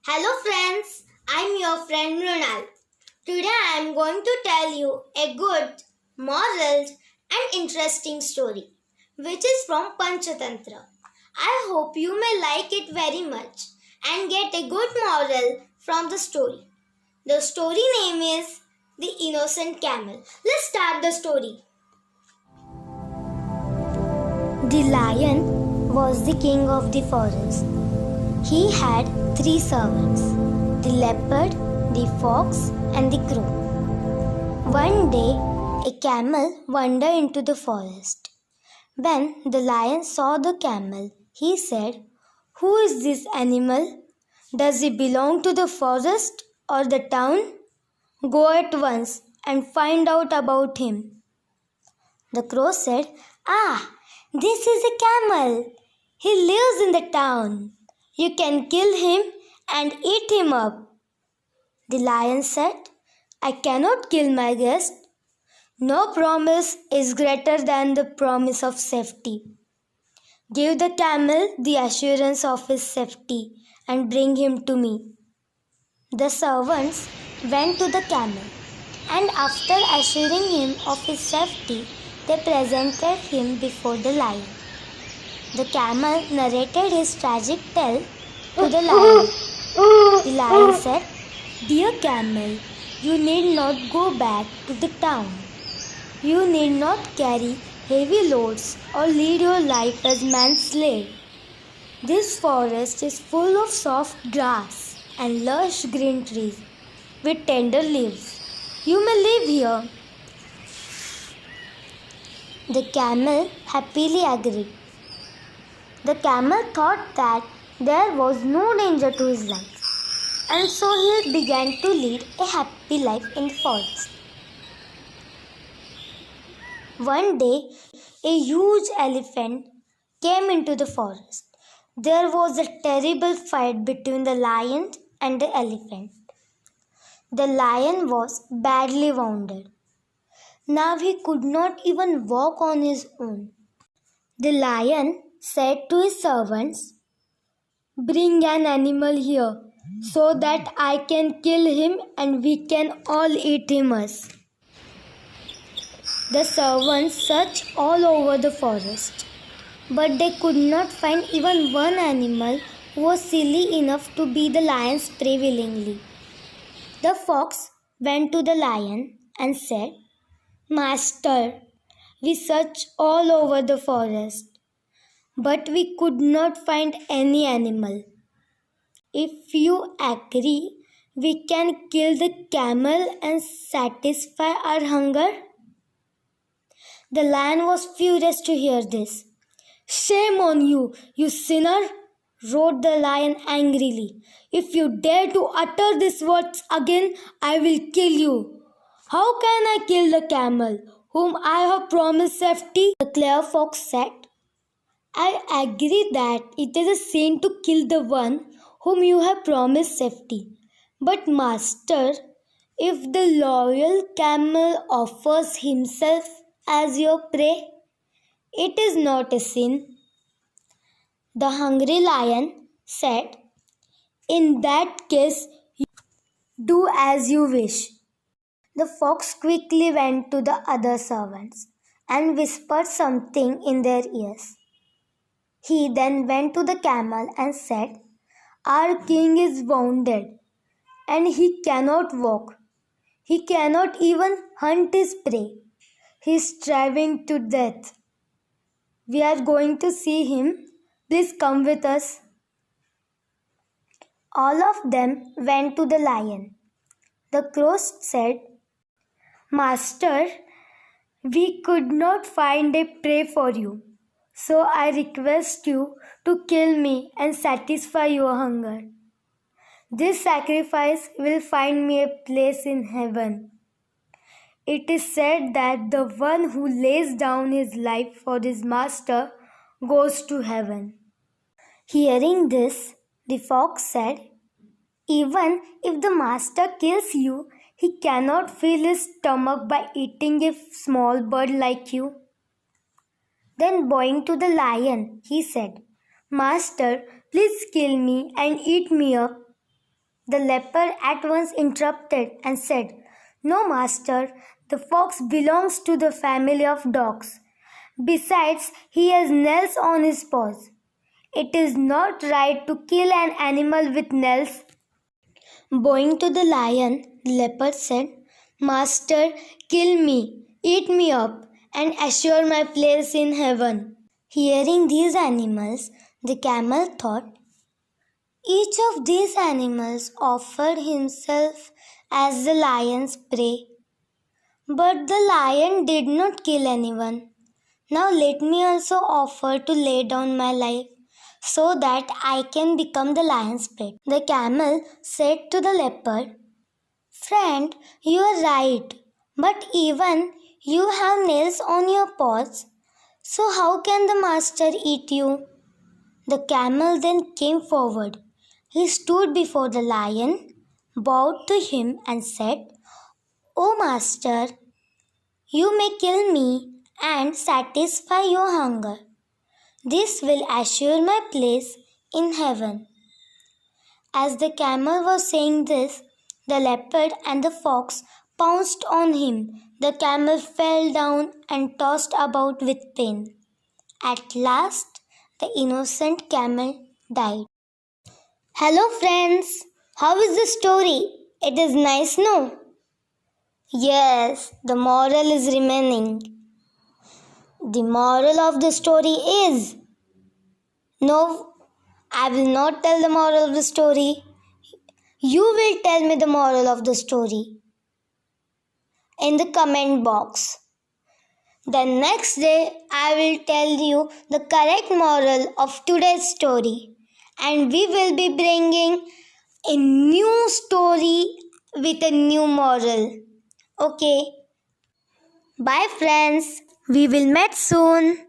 Hello friends, I'm your friend Mrunal. Today I'm going to tell you a good, moral and interesting story which is from Panchatantra. I hope you may like it very much and get a good moral from the story. The story name is The Innocent Camel. Let's start the story. The lion was the king of the forest. He had three servants, the leopard, the fox, and the crow. One day, a camel wandered into the forest. When the lion saw the camel, he said, "Who is this animal? Does he belong to the forest or the town? Go at once and find out about him." The crow said, "Ah, this is a camel. He lives in the town. You can kill him and eat him up." The lion said, "I cannot kill my guest. No promise is greater than the promise of safety. Give the camel the assurance of his safety and bring him to me." The servants went to the camel, and after assuring him of his safety, they presented him before the lion. The camel narrated his tragic tale to the lion. The lion said, "Dear camel, you need not go back to the town. You need not carry heavy loads or lead your life as man's slave. This forest is full of soft grass and lush green trees with tender leaves. You may live here." The camel happily agreed. The camel thought that there was no danger to his life, and so he began to lead a happy life in the forest. One day, a huge elephant came into the forest. There was a terrible fight between the lion and the elephant. The lion was badly wounded. Now he could not even walk on his own. The lion said to his servants, "Bring an animal here so that I can kill him and we can all eat him us." The servants searched all over the forest, but they could not find even one animal who was silly enough to be the lion's prey willingly. The fox went to the lion and said, "Master, we searched all over the forest, but we could not find any animal. If you agree, we can kill the camel and satisfy our hunger." The lion was furious to hear this. "Shame on you, you sinner!" roared the lion angrily. "If you dare to utter these words again, I will kill you. How can I kill the camel, whom I have promised safety?" The clever fox said, "I agree that it is a sin to kill the one whom you have promised safety. But, master, if the loyal camel offers himself as your prey, it is not a sin." The hungry lion said, "In that case, do as you wish." The fox quickly went to the other servants and whispered something in their ears. He then went to the camel and said, "Our king is wounded and he cannot walk. He cannot even hunt his prey. He is starving to death. We are going to see him. Please come with us." All of them went to the lion. The crow said, "Master, we could not find a prey for you. So I request you to kill me and satisfy your hunger. This sacrifice will find me a place in heaven. It is said that the one who lays down his life for his master goes to heaven." Hearing this, the fox said, "Even if the master kills you, he cannot fill his stomach by eating a small bird like you." Then bowing to the lion, he said, "Master, please kill me and eat me up." The leopard at once interrupted and said, "No, master, the fox belongs to the family of dogs. Besides, he has nails on his paws. It is not right to kill an animal with nails." Bowing to the lion, the leopard said, "Master, kill me, eat me up, and assure my place in heaven." Hearing these animals, the camel thought, each of these animals offered himself as the lion's prey. But the lion did not kill anyone. Now let me also offer to lay down my life so that I can become the lion's prey. The camel said to the leopard, "Friend, you are right, but even you have nails on your paws, so how can the master eat you?" The camel then came forward. He stood before the lion, bowed to him, and said, "O master, you may kill me and satisfy your hunger. This will assure my place in heaven." As the camel was saying this, the leopard and the fox pounced on him. The camel fell down and tossed about with pain. At last, the innocent camel died. Hello friends, how is the story? It is nice, no? Yes, the moral is remaining. The moral of the story is, no, I will not tell the moral of the story. You will tell me the moral of the story in the comment box. The next day, I will tell you the correct moral of today's story, and we will be bringing a new story with a new moral. Okay. Bye friends. We will meet soon.